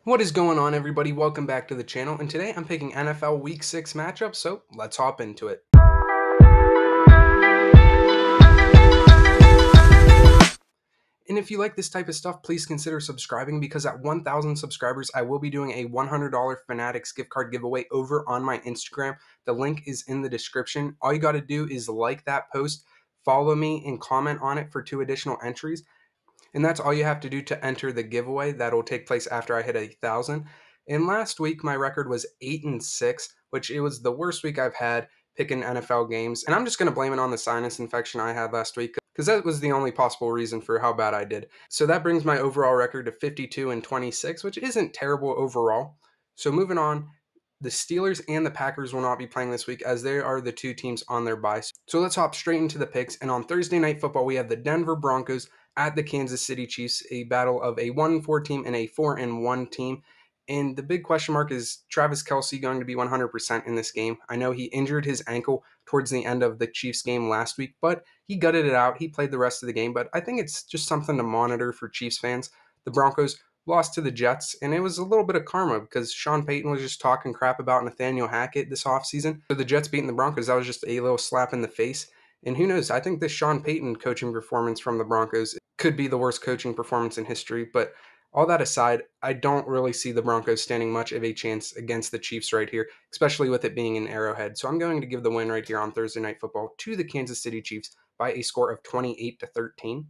What is going on, everybody? Welcome back to the channel, and today I'm picking NFL Week 6 matchups, so let's hop into it. And if you like this type of stuff, please consider subscribing because at 1,000 subscribers, I will be doing a $100 Fanatics gift card giveaway over on my Instagram. The link is in the description. All you got to do is like that post, follow me, and comment on it for 2 additional entries. And that's all you have to do to enter the giveaway. That'll take place after I hit 1,000. And last week, my record was 8-6, which it was the worst week I've had picking NFL games. And I'm just going to blame it on the sinus infection I had last week because that was the only possible reason for how bad I did. So that brings my overall record to 52-26, which isn't terrible overall. So moving on, the Steelers and the Packers will not be playing this week as they are the two teams on their bye. So let's hop straight into the picks. And on Thursday Night Football, we have the Denver Broncos at the Kansas City Chiefs, a battle of a 1-4 team and a 4-1 team. And the big question mark is Travis Kelce going to be 100% in this game? I know he injured his ankle towards the end of the Chiefs game last week, but he gutted it out. He played the rest of the game, but I think it's just something to monitor for Chiefs fans. The Broncos lost to the Jets, and it was a little bit of karma because Sean Payton was just talking crap about Nathaniel Hackett this offseason. So the Jets beating the Broncos, that was just a little slap in the face. And who knows, I think this Sean Payton coaching performance from the Broncos could be the worst coaching performance in history, but all that aside, I don't really see the Broncos standing much of a chance against the Chiefs right here, especially with it being in Arrowhead. So I'm going to give the win right here on Thursday Night Football to the Kansas City Chiefs by a score of 28-13.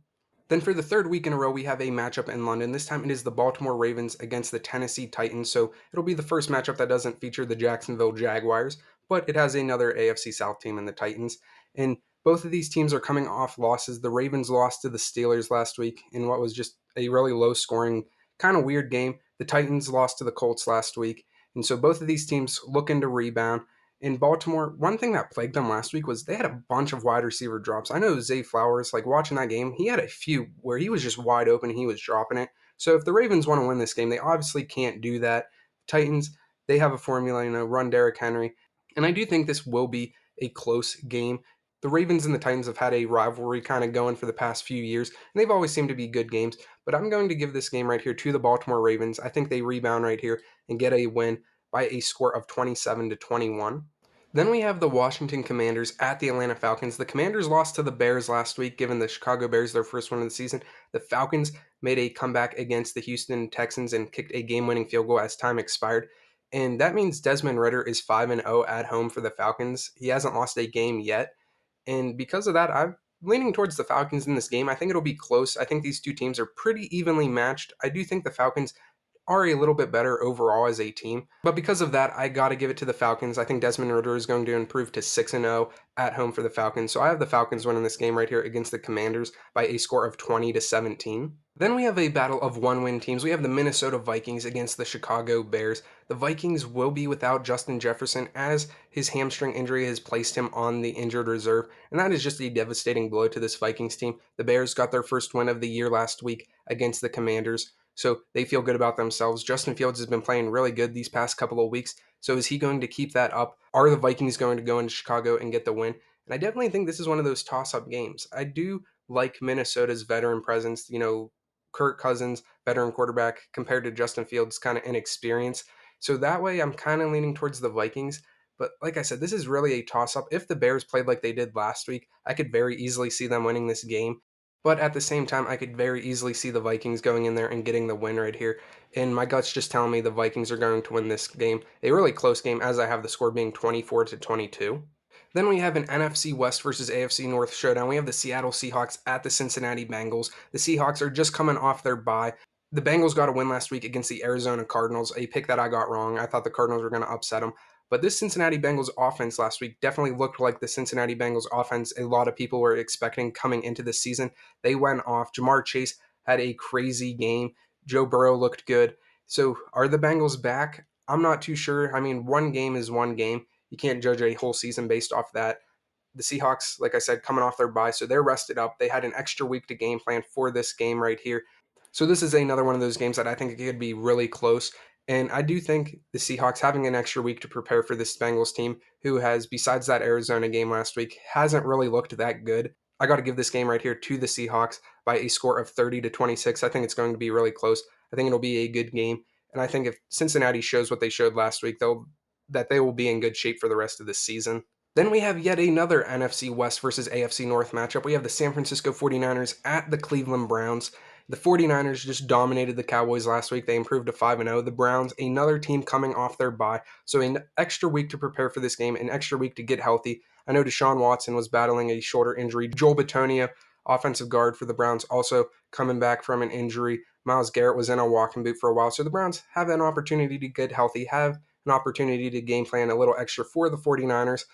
Then for the third week in a row, we have a matchup in London. This time it is the Baltimore Ravens against the Tennessee Titans. So it'll be the first matchup that doesn't feature the Jacksonville Jaguars, but it has another AFC South team in the Titans. And both of these teams are coming off losses. The Ravens lost to the Steelers last week in what was just a really low scoring, kind of weird game. The Titans lost to the Colts last week. And so both of these teams looking to rebound. In Baltimore, one thing that plagued them last week was they had a bunch of wide receiver drops. I know Zay Flowers, like watching that game, he had a few where he was just wide open and he was dropping it. So if the Ravens want to win this game, they obviously can't do that. Titans, they have a formula, run Derrick Henry. And I do think this will be a close game. The Ravens and the Titans have had a rivalry kind of going for the past few years, and they've always seemed to be good games. But I'm going to give this game right here to the Baltimore Ravens. I think they rebound right here and get a win by a score of 27-21. Then we have the Washington Commanders at the Atlanta Falcons. The Commanders lost to the Bears last week, giving the Chicago Bears their first win of the season. The Falcons made a comeback against the Houston Texans and kicked a game-winning field goal as time expired. And that means Desmond Ridder is 5-0 at home for the Falcons. He hasn't lost a game yet. And because of that, I'm leaning towards the Falcons in this game. I think it'll be close. I think these two teams are pretty evenly matched. I do think the Falcons are a little bit better overall as a team. But because of that, I got to give it to the Falcons. I think Desmond Ridder is going to improve to 6-0 at home for the Falcons. So I have the Falcons winning this game right here against the Commanders by a score of 20-17. Then we have a battle of one-win teams. We have the Minnesota Vikings against the Chicago Bears. The Vikings will be without Justin Jefferson as his hamstring injury has placed him on the injured reserve, and that is just a devastating blow to this Vikings team. The Bears got their first win of the year last week against the Commanders, so they feel good about themselves. Justin Fields has been playing really good these past couple of weeks, so is he going to keep that up? Are the Vikings going to go into Chicago and get the win? And I definitely think this is one of those toss-up games. I do like Minnesota's veteran presence, Kirk Cousins, veteran quarterback, compared to Justin Fields' kind of inexperience. So that way, I'm kind of leaning towards the Vikings. But like I said, this is really a toss-up. If the Bears played like they did last week, I could very easily see them winning this game. But at the same time, I could very easily see the Vikings going in there and getting the win right here. And my gut's just telling me the Vikings are going to win this game. A really close game, as I have the score being 24-22. Then we have an NFC West versus AFC North showdown. We have the Seattle Seahawks at the Cincinnati Bengals. The Seahawks are just coming off their bye. The Bengals got a win last week against the Arizona Cardinals, a pick that I got wrong. I thought the Cardinals were going to upset them. But this Cincinnati Bengals offense last week definitely looked like the Cincinnati Bengals offense a lot of people were expecting coming into this season. They went off. Jamar Chase had a crazy game. Joe Burrow looked good. So are the Bengals back? I'm not too sure. I mean, one game is one game. You can't judge a whole season based off that. The Seahawks, like I said, coming off their bye, so they're rested up. They had an extra week to game plan for this game right here. So this is another one of those games that I think it could be really close. And I do think the Seahawks having an extra week to prepare for this Bengals team, who has, besides that Arizona game last week, hasn't really looked that good. I got to give this game right here to the Seahawks by a score of 30-26. I think it's going to be really close. I think it'll be a good game. And I think if Cincinnati shows what they showed last week, they will be in good shape for the rest of the season. Then we have yet another NFC West versus AFC North matchup. We have the San Francisco 49ers at the Cleveland Browns. The 49ers just dominated the Cowboys last week. They improved to 5-0. The Browns, another team coming off their bye. So an extra week to prepare for this game, an extra week to get healthy. I know Deshaun Watson was battling a shoulder injury. Joel Bitonio, offensive guard for the Browns, also coming back from an injury. Myles Garrett was in a walking boot for a while. So the Browns have an opportunity to get healthy, have an opportunity to game plan a little extra for the 49ers.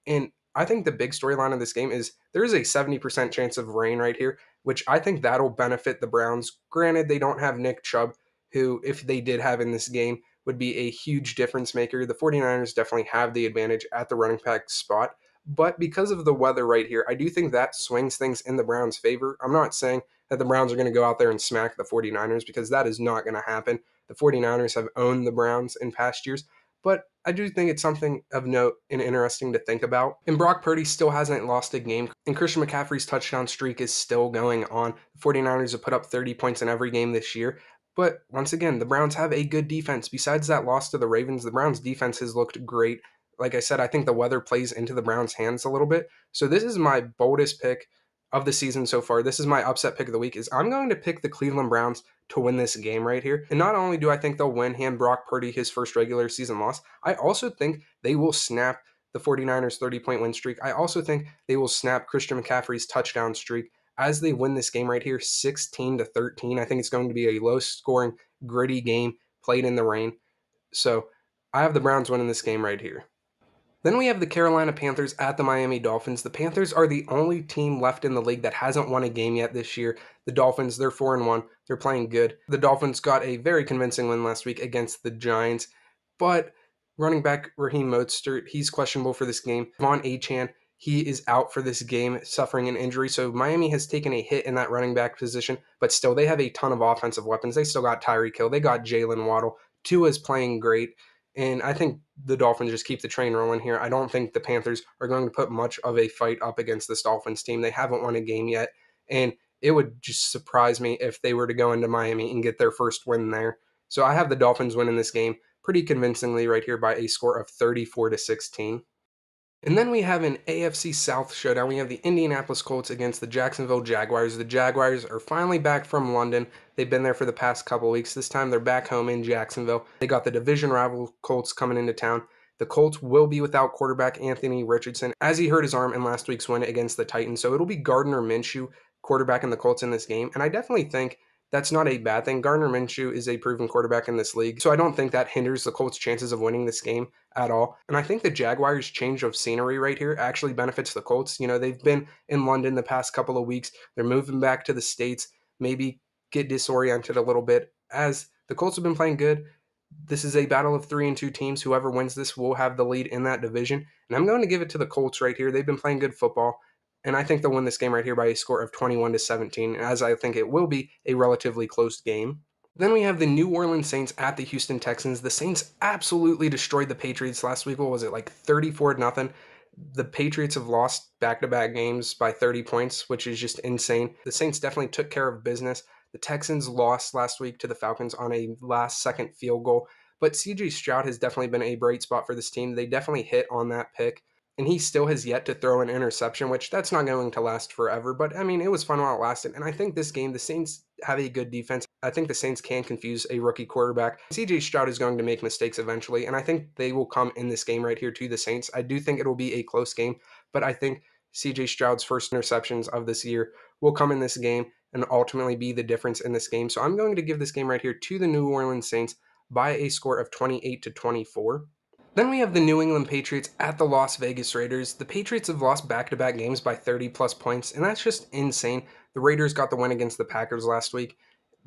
And I think the big storyline of this game is there is a 70% chance of rain right here, which I think that'll benefit the Browns. Granted, they don't have Nick Chubb, who, if they did have in this game, would be a huge difference maker. The 49ers definitely have the advantage at the running back spot. But because of the weather right here, I do think that swings things in the Browns' favor. I'm not saying that the Browns are going to go out there and smack the 49ers because that is not going to happen. The 49ers have owned the Browns in past years, but I do think it's something of note and interesting to think about. And Brock Purdy still hasn't lost a game, and Christian McCaffrey's touchdown streak is still going on. The 49ers have put up 30 points in every game this year. But once again, the Browns have a good defense. Besides that loss to the Ravens, the Browns' defense has looked great. Like I said, I think the weather plays into the Browns' hands a little bit. So this is my boldest pick of the season so far. This is my upset pick of the week. Is I'm going to pick the Cleveland Browns to win this game right here. And not only do I think they'll win, hand Brock Purdy his first regular season loss, I also think they will snap the 49ers 30-point win streak. I also think they will snap Christian McCaffrey's touchdown streak as they win this game right here 16-13. I think it's going to be a low-scoring, gritty game played in the rain. So I have the Browns winning this game right here. Then we have the Carolina Panthers at the Miami Dolphins. The Panthers are the only team left in the league that hasn't won a game yet this year. The Dolphins, they're 4-1. They're playing good. The Dolphins got a very convincing win last week against the Giants, but running back Raheem Mostert, he's questionable for this game. Von Achan, he is out for this game, suffering an injury. So Miami has taken a hit in that running back position, but still, they have a ton of offensive weapons. They still got Tyreek Hill. They got Jalen Waddle. Tua's playing great. And I think the Dolphins just keep the train rolling here. I don't think the Panthers are going to put much of a fight up against this Dolphins team. They haven't won a game yet. And it would just surprise me if they were to go into Miami and get their first win there. So I have the Dolphins winning this game pretty convincingly right here by a score of 34-16. And then we have an AFC South showdown. We have the Indianapolis Colts against the Jacksonville Jaguars. The Jaguars are finally back from London. They've been there for the past couple weeks. This time they're back home in Jacksonville. They got the division rival Colts coming into town. The Colts will be without quarterback Anthony Richardson as he hurt his arm in last week's win against the Titans. So it'll be Gardner Minshew quarterbacking the Colts in this game. And I definitely think that's not a bad thing. Gardner Minshew is a proven quarterback in this league. So I don't think that hinders the Colts' chances of winning this game at all. And I think the Jaguars' change of scenery right here actually benefits the Colts. You know, they've been in London the past couple of weeks. They're moving back to the States, maybe get disoriented a little bit. As the Colts have been playing good, this is a battle of 3-2 teams. Whoever wins this will have the lead in that division. And I'm going to give it to the Colts right here. They've been playing good football. And I think they'll win this game right here by a score of 21-17, as I think it will be a relatively close game. Then we have the New Orleans Saints at the Houston Texans. The Saints absolutely destroyed the Patriots last week. What was it, like 34-0? The Patriots have lost back-to-back games by 30 points, which is just insane. The Saints definitely took care of business. The Texans lost last week to the Falcons on a last-second field goal. But C.J. Stroud has definitely been a bright spot for this team. They definitely hit on that pick. And he still has yet to throw an interception, which that's not going to last forever. But, I mean, it was fun while it lasted. And I think this game, the Saints have a good defense. I think the Saints can confuse a rookie quarterback. C.J. Stroud is going to make mistakes eventually, and I think they will come in this game right here to the Saints. I do think it will be a close game, but I think C.J. Stroud's first interceptions of this year will come in this game and ultimately be the difference in this game. So I'm going to give this game right here to the New Orleans Saints by a score of 28-24. Then we have the New England Patriots at the Las Vegas Raiders. The Patriots have lost back-to-back games by 30-plus points, and that's just insane. The Raiders got the win against the Packers last week.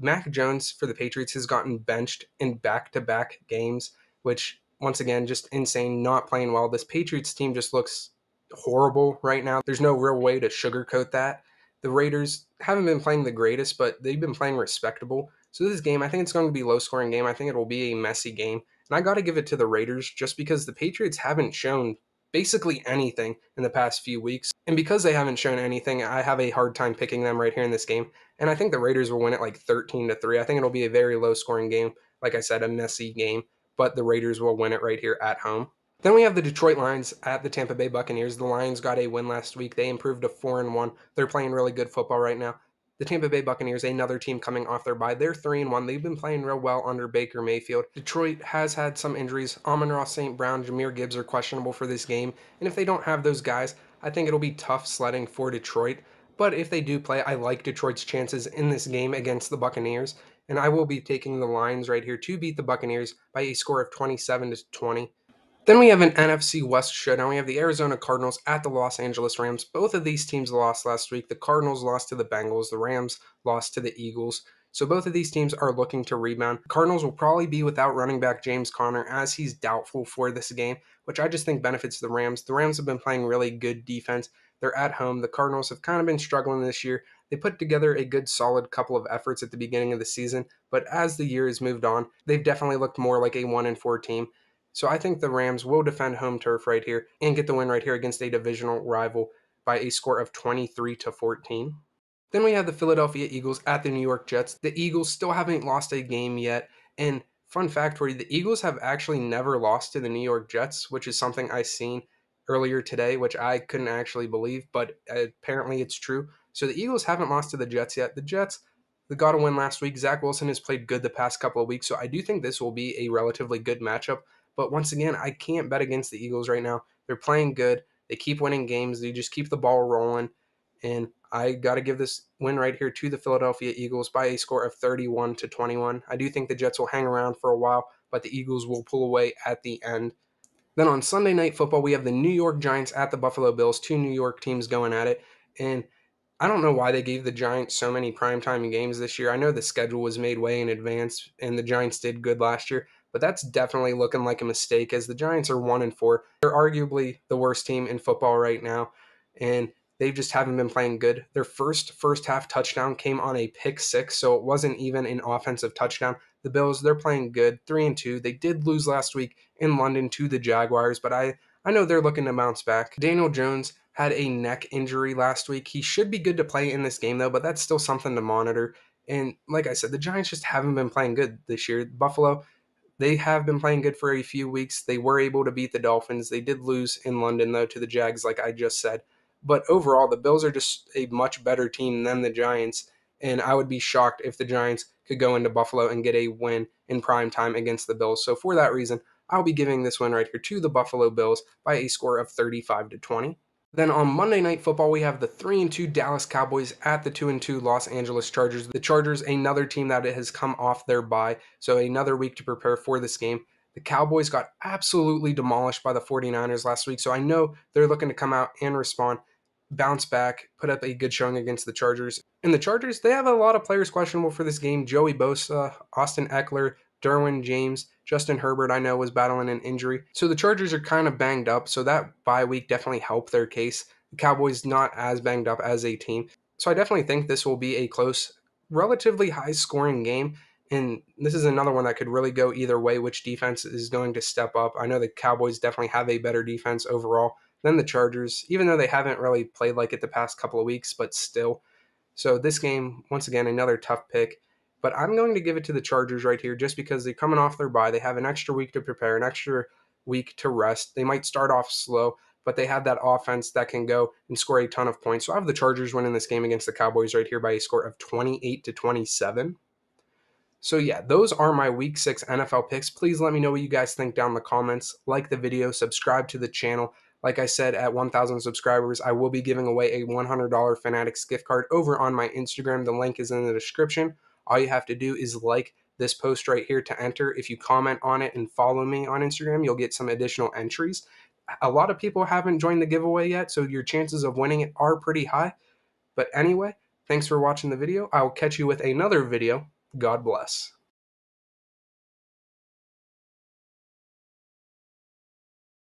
Mac Jones for the Patriots has gotten benched in back-to-back games, which, once again, just insane, not playing well. This Patriots team just looks horrible right now. There's no real way to sugarcoat that. The Raiders haven't been playing the greatest, but they've been playing respectable. So this game, I think it's going to be a low-scoring game. I think it will be a messy game. And I got to give it to the Raiders just because the Patriots haven't shown basically anything in the past few weeks. And because they haven't shown anything, I have a hard time picking them right here in this game. And I think the Raiders will win it like 13-3. I think it'll be a very low-scoring game. like I said, a messy game, but the Raiders will win it right here at home. Then we have the Detroit Lions at the Tampa Bay Buccaneers. The Lions got a win last week. They improved to 4-1. They're playing really good football right now. The Tampa Bay Buccaneers, another team coming off their bye. They're 3-1. They've been playing real well under Baker Mayfield. Detroit has had some injuries. Amon-Ra St. Brown, Jahmyr Gibbs are questionable for this game. And if they don't have those guys, I think it'll be tough sledding for Detroit. But if they do play, I like Detroit's chances in this game against the Buccaneers. And I will be taking the Lions right here to beat the Buccaneers by a score of 27-20. Then we have an NFC West showdown. We have the Arizona Cardinals at the Los Angeles Rams. Both of these teams lost last week. The Cardinals lost to the Bengals. The Rams lost to the Eagles. So both of these teams are looking to rebound. The Cardinals will probably be without running back James Conner as he's doubtful for this game, which I just think benefits the Rams. The Rams have been playing really good defense. They're at home. The Cardinals have kind of been struggling this year. They put together a good solid couple of efforts at the beginning of the season, but as the year has moved on, they've definitely looked more like a 1-4 team. So I think the Rams will defend home turf right here and get the win right here against a divisional rival by a score of 23-14. Then we have the Philadelphia Eagles at the New York Jets. The Eagles still haven't lost a game yet. And fun fact for you, the Eagles have actually never lost to the New York Jets, which is something I seen earlier today, which I couldn't actually believe, but apparently it's true. So the Eagles haven't lost to the Jets yet. The Jets, they got a win last week. Zach Wilson has played good the past couple of weeks, so I do think this will be a relatively good matchup. But once again, I can't bet against the Eagles right now. They're playing good. They keep winning games. They just keep the ball rolling. And I got to give this win right here to the Philadelphia Eagles by a score of 31-21. I do think the Jets will hang around for a while, but the Eagles will pull away at the end. Then on Sunday Night Football, we have the New York Giants at the Buffalo Bills, two New York teams going at it. And I don't know why they gave the Giants so many primetime games this year. I know the schedule was made way in advance, and the Giants did good last year, but that's definitely looking like a mistake as the Giants are 1-4. They're arguably the worst team in football right now, and they just haven't been playing good. Their first half touchdown came on a pick six, so it wasn't even an offensive touchdown. The Bills, they're playing good, 3-2. They did lose last week in London to the Jaguars, but I know they're looking to bounce back. Daniel Jones had a neck injury last week. He should be good to play in this game, though, but that's still something to monitor. And like I said, the Giants just haven't been playing good this year. Buffalo, they have been playing good for a few weeks. They were able to beat the Dolphins. They did lose in London, though, to the Jags, like I just said. But overall, the Bills are just a much better team than the Giants. And I would be shocked if the Giants could go into Buffalo and get a win in prime time against the Bills. So for that reason, I'll be giving this win right here to the Buffalo Bills by a score of 35-20. Then on Monday Night Football, we have the 3-2 Dallas Cowboys at the 2-2 Los Angeles Chargers. The Chargers, another team that has come off their bye, so another week to prepare for this game. The Cowboys got absolutely demolished by the 49ers last week, so I know they're looking to come out and respond, bounce back, put up a good showing against the Chargers. And the Chargers, they have a lot of players questionable for this game. Joey Bosa, Austin Eckler, Derwin James, Justin Herbert, I know, was battling an injury. So the Chargers are kind of banged up, so that bye week definitely helped their case. The Cowboys not as banged up as a team. So I definitely think this will be a close, relatively high-scoring game, and this is another one that could really go either way, which defense is going to step up. I know the Cowboys definitely have a better defense overall than the Chargers, even though they haven't really played like it the past couple of weeks, but still. So this game, once again, another tough pick. But I'm going to give it to the Chargers right here just because they're coming off their bye. They have an extra week to prepare, an extra week to rest. They might start off slow, but they have that offense that can go and score a ton of points. So I have the Chargers winning this game against the Cowboys right here by a score of 28-27. So yeah, those are my Week 6 NFL picks. Please let me know what you guys think down in the comments. Like the video, subscribe to the channel. Like I said, at 1,000 subscribers, I will be giving away a $100 Fanatics gift card over on my Instagram. The link is in the description. All you have to do is like this post right here to enter. If you comment on it and follow me on Instagram, you'll get some additional entries. A lot of people haven't joined the giveaway yet, so your chances of winning it are pretty high. But anyway, thanks for watching the video. I will catch you with another video. God bless.